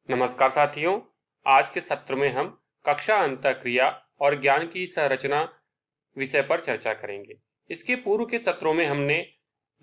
नमस्कार साथियों। आज के सत्र में हम कक्षा अंतःक्रिया और ज्ञान की संरचना विषय पर चर्चा करेंगे। इसके पूर्व के सत्रों में हमने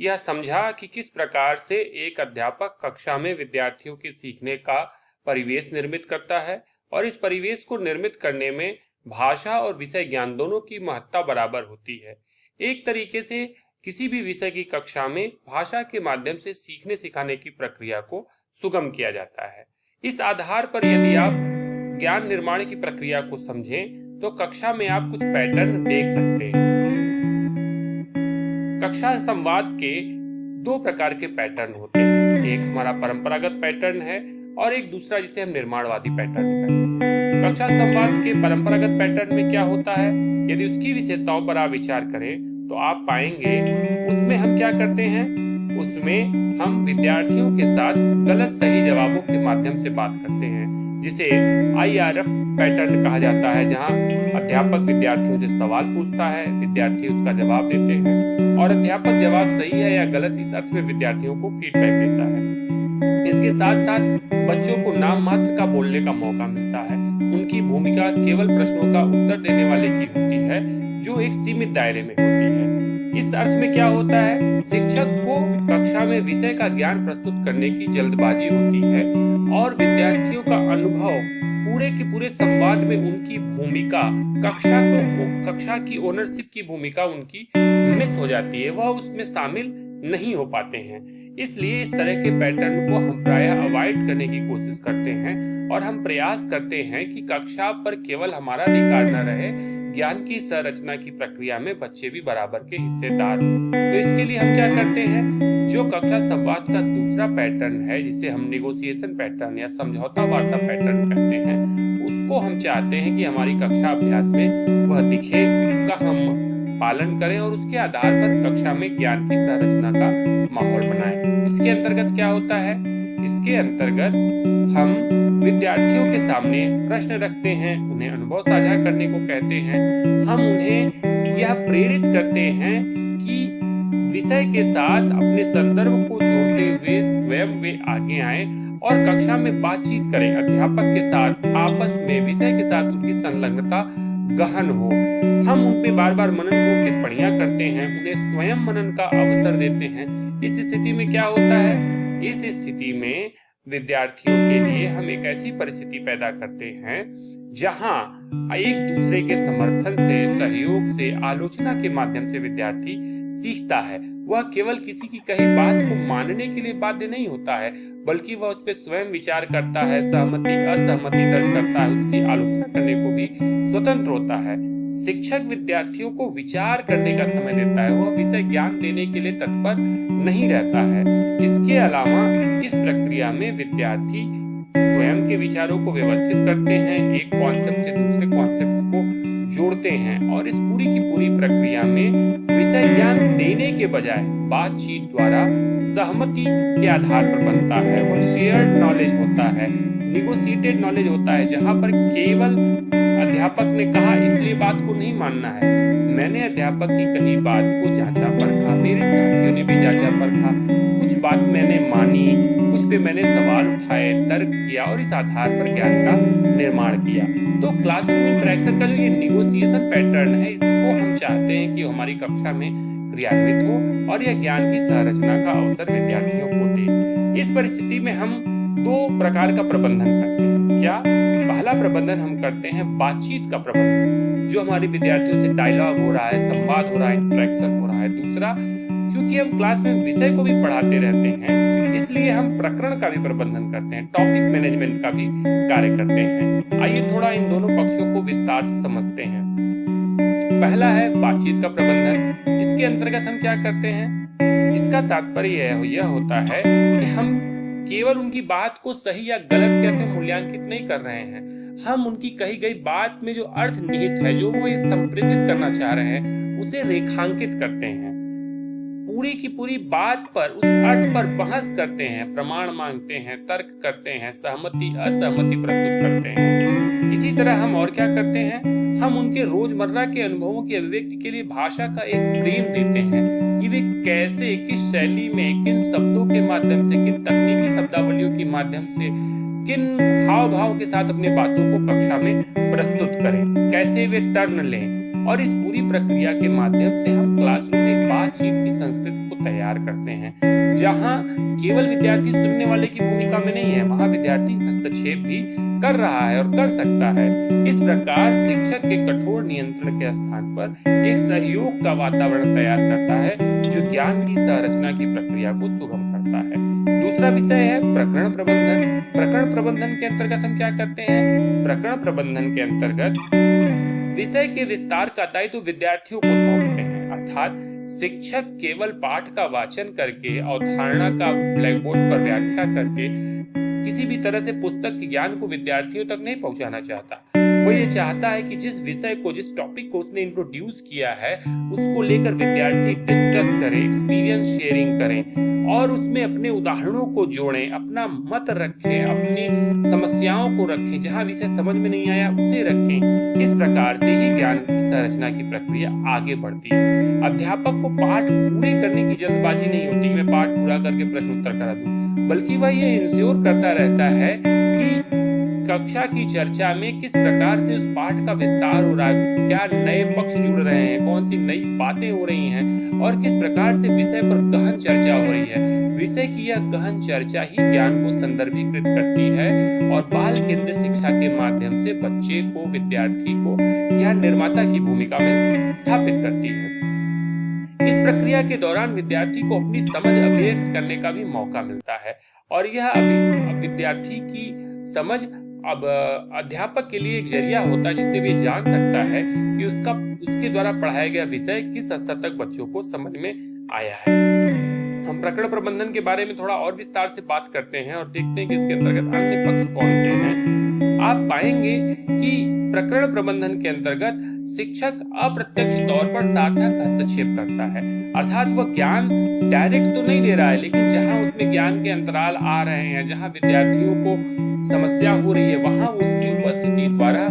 यह समझा कि किस प्रकार से एक अध्यापक कक्षा में विद्यार्थियों के सीखने का परिवेश निर्मित करता है और इस परिवेश को निर्मित करने में भाषा और विषय ज्ञान दोनों की महत्ता बराबर होती है। एक तरीके से किसी भी विषय की कक्षा में भाषा के माध्यम से सीखने सिखाने की प्रक्रिया को सुगम किया जाता है। इस आधार पर यदि आप ज्ञान निर्माण की प्रक्रिया को समझें तो कक्षा में आप कुछ पैटर्न देख सकते हैं। कक्षा संवाद के दो प्रकार के पैटर्न होते हैं, एक हमारा परंपरागत पैटर्न है और एक दूसरा जिसे हम निर्माणवादी पैटर्न कहते हैं। कक्षा संवाद के परंपरागत पैटर्न में क्या होता है, यदि उसकी विशेषताओं पर आप विचार करें तो आप पाएंगे उसमें हम क्या करते हैं, उसमें हम विद्यार्थियों के साथ गलत सही जवाबों के माध्यम से बात करते हैं, जिसे IRF पैटर्न कहा जाता है, जहां अध्यापक विद्यार्थियों से सवाल पूछता है, विद्यार्थी उसका जवाब देते हैं और अध्यापक जवाब सही है या गलत इस अर्थ में विद्यार्थियों को फीडबैक देता है। इसके साथ साथ बच्चों को नाम मात्र का बोलने का मौका मिलता है। उनकी भूमिका केवल प्रश्नों का उत्तर देने वाले की होती है, जो एक सीमित दायरे में होती है। इस अर्थ में क्या होता है, शिक्षक को कक्षा में विषय का ज्ञान प्रस्तुत करने की जल्दबाजी होती है और विद्यार्थियों का अनुभव पूरे के पूरे संवाद में उनकी भूमिका, कक्षा की ओनरशिप की भूमिका उनकी मिस हो जाती है, वह उसमें शामिल नहीं हो पाते हैं। इसलिए इस तरह के पैटर्न को हम प्रायः अवॉइड करने की कोशिश करते हैं और हम प्रयास करते हैं कि कक्षा पर केवल हमारा अधिकार न रहे, ज्ञान की संरचना की प्रक्रिया में बच्चे भी बराबर के हिस्सेदार हों। तो इसके लिए हम क्या करते हैं, जो कक्षा संवाद का दूसरा पैटर्न है, जिसे हम नेगोशिएशन पैटर्न या समझौता वार्ता पैटर्न कहते हैं, उसको हम चाहते हैं कि हमारी कक्षा अभ्यास में वह दिखे, उसका हम पालन करें और उसके आधार पर कक्षा में ज्ञान की संरचना का माहौल बनाएं। इसके अंतर्गत क्या होता है, इसके अंतर्गत हम विद्यार्थियों के सामने प्रश्न रखते हैं, उन्हें अनुभव साझा करने को कहते हैं। हम उन्हें यह प्रेरित करते हैं कि विषय के साथ अपने संदर्भ को जोड़ते हुए स्वयं वे आगे आए और कक्षा में बातचीत करें, अध्यापक के साथ आपस में विषय के साथ उनकी संलग्नता गहन हो। हम उन पे बार बार मननपूर्ण टिप्पणियां करते हैं, उन्हें स्वयं मनन का अवसर देते हैं। इस स्थिति में क्या होता है, इस स्थिति में विद्यार्थियों के लिए हम एक ऐसी परिस्थिति पैदा करते हैं जहां एक दूसरे के समर्थन से, सहयोग से, आलोचना के माध्यम से विद्यार्थी सीखता है। वह केवल किसी की कही बात को मानने के लिए बाध्य नहीं होता है, बल्कि वह उस पर स्वयं विचार करता है, सहमति असहमति दर्ज करता है, उसकी आलोचना करने को भी स्वतंत्र होता है। शिक्षक विद्यार्थियों को विचार करने का समय देता है, वह विषय ज्ञान देने के लिए तत्पर नहीं रहता है। इसके अलावा इस प्रक्रिया में विद्यार्थी स्वयं के विचारों को व्यवस्थित करते हैं, एक कॉन्सेप्ट से दूसरे कॉन्सेप्ट को जोड़ते हैं और इस पूरी की पूरी प्रक्रिया में विषय ज्ञान देने के बजाय बातचीत द्वारा सहमति के आधार पर बनता है। वह शेयर्ड नॉलेज होता है, नेगोशिएटेड नॉलेज होता है, जहां पर केवल अध्यापक ने कहा इसलिए बात को नहीं मानना है। मैंने अध्यापक की कही बात को जांचा परखा, मेरे साथियों ने भी जांचा परखा, कुछ बात मैंने मानी, कुछ पे मैंने सवाल उठाए, तर्क किया और इस आधार पर ज्ञान का निर्माण किया। तो क्लासरूम इंटरेक्शन का जो ये नेगोशिएशन पैटर्न है, इसको हम चाहते हैं कि हमारी कक्षा में क्रियान्वित हो और यह ज्ञान की संरचना का अवसर विद्यार्थियों को दे। इस परिस्थिति में हम दो प्रकार का प्रबंधन करते हैं। क्या? पहला प्रबंधन हम करते हैं बातचीत का प्रबंधन, जो हमारे विद्यार्थियों से डायलॉग हो रहा है, संवाद हो रहा है, इंटरेक्शन हो रहा है। दूसरा, चूंकि हम क्लास में विषय को भी पढ़ाते रहते हैं, इसलिए हम प्रकरण का भी प्रबंधन करते हैं, टॉपिक मैनेजमेंट का भी कार्य करते हैं। आइए थोड़ा इन दोनों पक्षों को विस्तार से समझते हैं। पहला है बातचीत का प्रबंधन। इसके अंतर्गत हम क्या करते हैं, इसका तात्पर्य यह होता है कि हम केवल उनकी बात को सही या गलत करके मूल्यांकित नहीं कर रहे हैं, हम उनकी कही गई बात में जो अर्थ निहित है, जो वो ये संप्रेषित करना चाह रहे हैं, उसे रेखांकित करते हैं। पूरी की पूरी बात पर, उस अर्थ पर बहस करते हैं, प्रमाण मांगते हैं, तर्क करते हैं, सहमति असहमति प्रस्तुत करते हैं। इसी तरह हम और क्या करते हैं, हम उनके रोजमर्रा के अनुभवों की अभिव्यक्ति के लिए भाषा का एक फ्रेम देते हैं कि वे कैसे, किस शैली में, किन शब्दों के माध्यम से, किन तकनीकी शब्दावलियों के माध्यम से किन हाव भाव के साथ अपने बातों को कक्षा में प्रस्तुत करें, कैसे वे टर्न लें, और इस पूरी प्रक्रिया के माध्यम से हम क्लासरूम में बातचीत की संस्कृति को तैयार करते हैं, जहां केवल विद्यार्थी सुनने वाले की भूमिका में नहीं है, वहां विद्यार्थी हस्तक्षेप भी कर रहा है और कर सकता है। इस प्रकार शिक्षक के कठोर नियंत्रण के स्थान पर एक सहयोग का वातावरण तैयार करता है, जो ज्ञान की संरचना की प्रक्रिया को सुगम करता है। दूसरा विषय है प्रकरण प्रबंधन। प्रकरण प्रबंधन के अंतर्गत हम क्या करते हैं? प्रकरण प्रबंधन के अंतर्गत विषय के विस्तार का दायित्व विद्यार्थियों को सौंपते हैं, अर्थात शिक्षक केवल पाठ का वाचन करके, अवधारणा का ब्लैक बोर्ड पर व्याख्या करके किसी भी तरह से पुस्तक के ज्ञान को विद्यार्थियों तक नहीं पहुंचाना चाहता। वो ये चाहता है कि जिस विषय को, जिस टॉपिक को उसने इंट्रोड्यूस किया है, उसको लेकर विद्यार्थी डिस्कस करें, एक्सपीरियंस शेयरिंग करें और उसमें अपने उदाहरणों को जोड़ें, अपना मत रखें, अपनी समस्याओं को रखें, जहां विषय समझ में नहीं आया उसे रखें। इस प्रकार से ही ज्ञान की संरचना की प्रक्रिया आगे बढ़ती है। अध्यापक को पाठ पूरे करने की जल्दबाजी नहीं होती, मैं पाठ पूरा करके प्रश्न उत्तर करा दूं, बल्कि वह ये इंश्योर करता रहता है कि कक्षा की चर्चा में किस प्रकार से उस पाठ का विस्तार हो रहा है, क्या नए पक्ष जुड़ रहे हैं, कौन सी नई बातें हो रही हैं और किस प्रकार से विषय पर गहन चर्चा हो रही है। विषय की यह गहन चर्चा ही ज्ञान को संदर्भीकृत करती है और बाल केंद्रित शिक्षा के माध्यम से बच्चे को, विद्यार्थी को ज्ञान निर्माता की भूमिका में स्थापित करती है। इस प्रक्रिया के दौरान विद्यार्थी को अपनी समझ अभिव्यक्त करने का भी मौका मिलता है और यह विद्यार्थी की समझ अब अध्यापक के लिए एक जरिया होता है, जिससे वे जान सकता है कि उसके द्वारा पढ़ाया गया विषय किस स्तर तक बच्चों को समझ में आया है। हम प्रकरण प्रबंधन के बारे में थोड़ा और विस्तार से बात करते हैं और देखते हैं कि इसके अंतर्गत अन्य पक्ष कौन से हैं। आप पाएंगे कि प्रकरण प्रबंधन के अंतर्गत शिक्षक अप्रत्यक्ष तौर पर सार्थक हस्तक्षेप करता है, अर्थात वह ज्ञान डायरेक्ट तो नहीं दे रहा है, लेकिन जहां उसमें ज्ञान के अंतराल आ रहे हैं, जहां विद्यार्थियों को समस्या हो रही है, वहां उसकी उपस्थिति द्वारा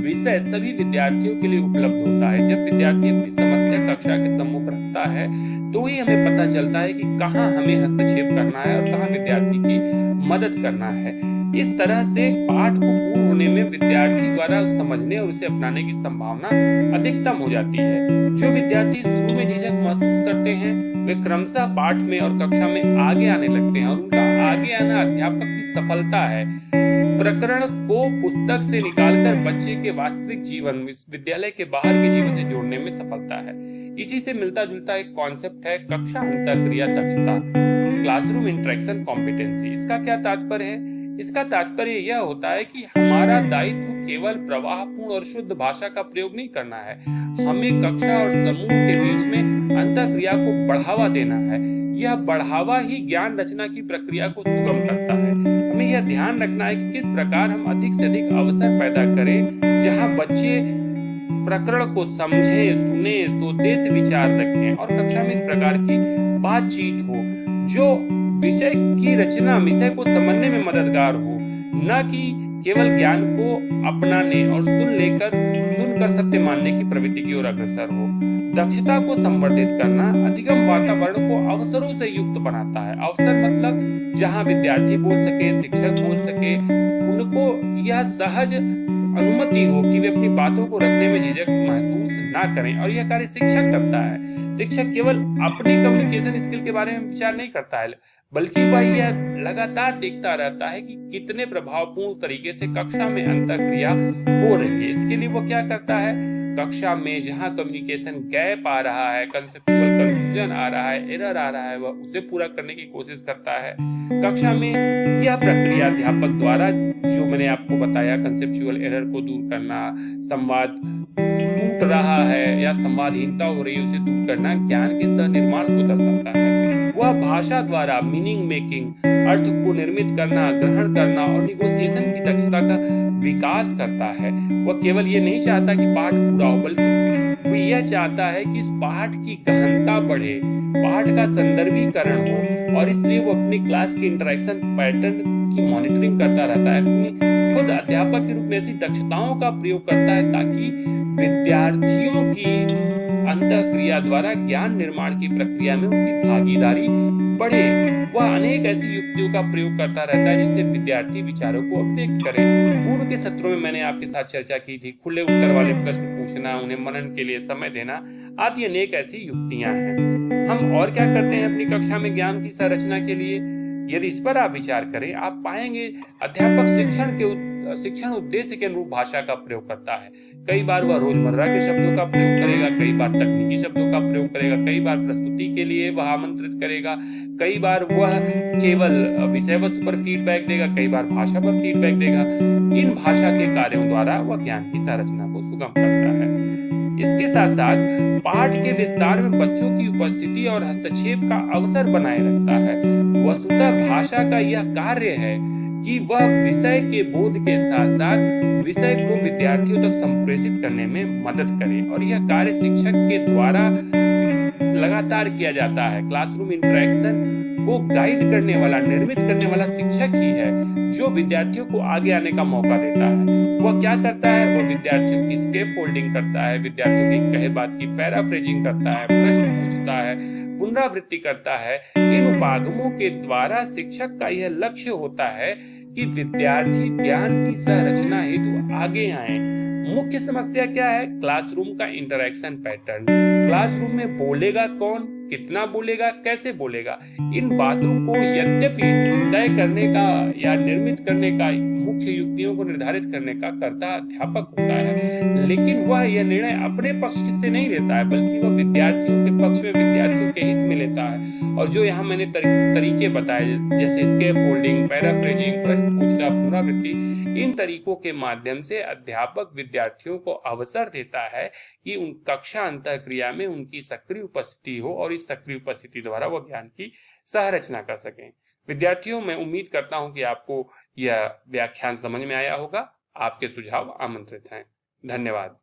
विषय सभी विद्यार्थियों के लिए उपलब्ध होता है। जब विद्यार्थी अपनी समस्या कक्षा के सम्मुख रखता है तो ही हमें पता चलता है कि कहाँ हमें हस्तक्षेप करना है और कहाँ विद्यार्थी की मदद करना है। इस तरह से पाठ को पूर्ण होने में विद्यार्थी द्वारा समझने और उसे अपनाने की संभावना अधिकतम हो जाती है। जो विद्यार्थी शुरू में झिझक महसूस करते हैं, वे क्रमशः पाठ में और कक्षा में आगे आने लगते हैं और उनका आगे आना अध्यापक की सफलता है। प्रकरण को पुस्तक से निकालकर बच्चे के वास्तविक जीवन, विद्यालय के बाहर के जीवन से जोड़ने में सफलता है। इसी से मिलता जुलता एक कॉन्सेप्ट है कक्षा अंतःक्रिया दक्षता, क्लासरूम इंटरेक्शन कॉम्पिटेंसी। इसका क्या तात्पर्य है? इसका तात्पर्य यह होता है कि हमारा दायित्व केवल प्रवाहपूर्ण और शुद्ध भाषा का प्रयोग नहीं करना है, हमें कक्षा और समूह के बीच में अंतःक्रिया को बढ़ावा देना है। यह बढ़ावा ही ज्ञान रचना की प्रक्रिया को सुगम करता है। हमें यह ध्यान रखना है कि किस प्रकार हम अधिक से अधिक अवसर पैदा करें जहां बच्चे प्रकरण को समझें, सुने, सोचने से विचार रखें और कक्षा में इस प्रकार की बातचीत हो जो विषय की रचना, विषय को समझने में मददगार हो, न कि केवल ज्ञान को अपनाने और सुनकर सत्य मानने की प्रवृत्ति की ओर अग्रसर हो। दक्षता को संवर्धित करना अधिगम वातावरण को अवसरों से युक्त बनाता है। अवसर मतलब जहां विद्यार्थी बोल सके, शिक्षक बोल सके, उनको यह सहज अनुमति हो कि वे अपनी बातों को रखने में झिझक महसूस ना करें और यह कार्य शिक्षक करता है। शिक्षक केवल अपनी कम्युनिकेशन स्किल के बारे में विचार नहीं करता है, बल्कि वह यह लगातार देखता रहता है कि कितने प्रभावपूर्ण तरीके से कक्षा में अंतःक्रिया हो रही है। इसके लिए वो क्या करता है? कक्षा में जहां कम्युनिकेशन गैप आ रहा है, कंसेप्चुअल कंफ्यूजन आ रहा है, एरर आ रहा है, वह उसे पूरा करने की कोशिश करता है। कक्षा में यह प्रक्रिया अध्यापक द्वारा, जो मैंने आपको बताया, कंसेप्चुअल एरर को दूर करना, संवाद टूट रहा है या संवादहीनता हो रही है उसे दूर करना, ज्ञान के सह निर्माण को दर्शाता है। वह भाषा द्वारा मीनिंग मेकिंग, अर्थ को निर्मित करना, ग्रहण करना और निगोशिएशन की दक्षता का विकास करता है। वह केवल ये नहीं चाहता कि पाठ पूरा हो, बल्कि वो यह चाहता है कि इस पाठ की गहनता बढ़े, पाठ का संदर्भीकरण हो और इसलिए वो अपनी क्लास के इंटरेक्शन पैटर्न की मॉनिटरिंग करता रहता है। खुद अध्यापक के रूप में ऐसी दक्षताओं का प्रयोग करता है ताकि विद्यार्थियों की अंतःक्रिया द्वारा ज्ञान निर्माण की प्रक्रिया में उनकी भागीदारी बढ़े, वह अनेक ऐसी युक्तियों का प्रयोग करता रहता है जिससे विद्यार्थी विचारों को अभिव्यक्त करे। पूर्व के सत्रों में मैंने आपके साथ चर्चा की थी, खुले उत्तर वाले प्रश्न पूछना, उन्हें मनन के लिए समय देना आदि अनेक ऐसी युक्तियां हैं। हम और क्या करते हैं अपनी कक्षा में ज्ञान की संरचना के लिए? यदि इस पर आप विचार करें, आप पाएंगे अध्यापक शिक्षण उद्देश्य के अनुरूप भाषा का प्रयोग करता है। कई बार वह रोजमर्रा के शब्दों का प्रयोग करेगा, कई बार तकनीकी शब्दों का प्रयोग करेगा, कई बार प्रस्तुति के लिए वह आमंत्रित करेगा, कई बार वह केवल विषय वस्तु पर फीडबैक देगा, कई बार भाषा पर फीडबैक देगा। इन भाषा के कार्यों द्वारा वह ज्ञान की संरचना को सुगम करता है। इसके साथ साथ पाठ के विस्तार में बच्चों की उपस्थिति और हस्तक्षेप का अवसर बनाए रखता है। वस्तुतः भाषा का यह कार्य है कि वह विषय के बोध के साथ साथ विषय को विद्यार्थियों तक संप्रेषित करने में मदद करे, और यह कार्य शिक्षक के द्वारा लगातार किया जाता है। क्लासरूम इंटरेक्शन को गाइड करने वाला, निर्मित करने वाला शिक्षक ही है जो विद्यार्थियों को आगे आने का मौका देता है। वह क्या करता है? वह विद्यार्थियों की स्केप फोल्डिंग करता है, विद्यार्थियों की कहे बात की पैराफ्रेजिंग करता है, प्रश्न पूछता है, पुनरावृत्ति करता है। इन उपागमों के द्वारा शिक्षक का यह लक्ष्य होता है कि विद्यार्थी ज्ञान की संरचना हेतु आगे आए। मुख्य समस्या क्या है? क्लासरूम का इंटरैक्शन पैटर्न। क्लासरूम में बोलेगा कौन, कितना बोलेगा, कैसे बोलेगा, इन बातों को यद्यपि तय करने का या निर्मित करने का, मुख्य युक्तियों को निर्धारित करने का कर्ता अध्यापक होता है, लेकिन वह यह निर्णय अपने पक्ष से नहीं लेता है, बल्कि वह विद्यार्थियों के पक्ष में, विद्यार्थियों के हित में लेता है। और जो यहाँ मैंने तरीके बताए, जैसे स्केप फोल्डिंग, पैराफ्रेजिंग, प्रश्न पूछना, पुनरावृत्ति, इन तरीकों के माध्यम से अध्यापक विद्यार्थियों को अवसर देता है कि उन कक्षा अंतःक्रिया में उनकी सक्रिय उपस्थिति हो और इस सक्रिय उपस्थिति द्वारा वो ज्ञान की संरचना कर सकें। विद्यार्थियों, मैं उम्मीद करता हूं कि आपको यह व्याख्यान समझ में आया होगा। आपके सुझाव आमंत्रित हैं। धन्यवाद।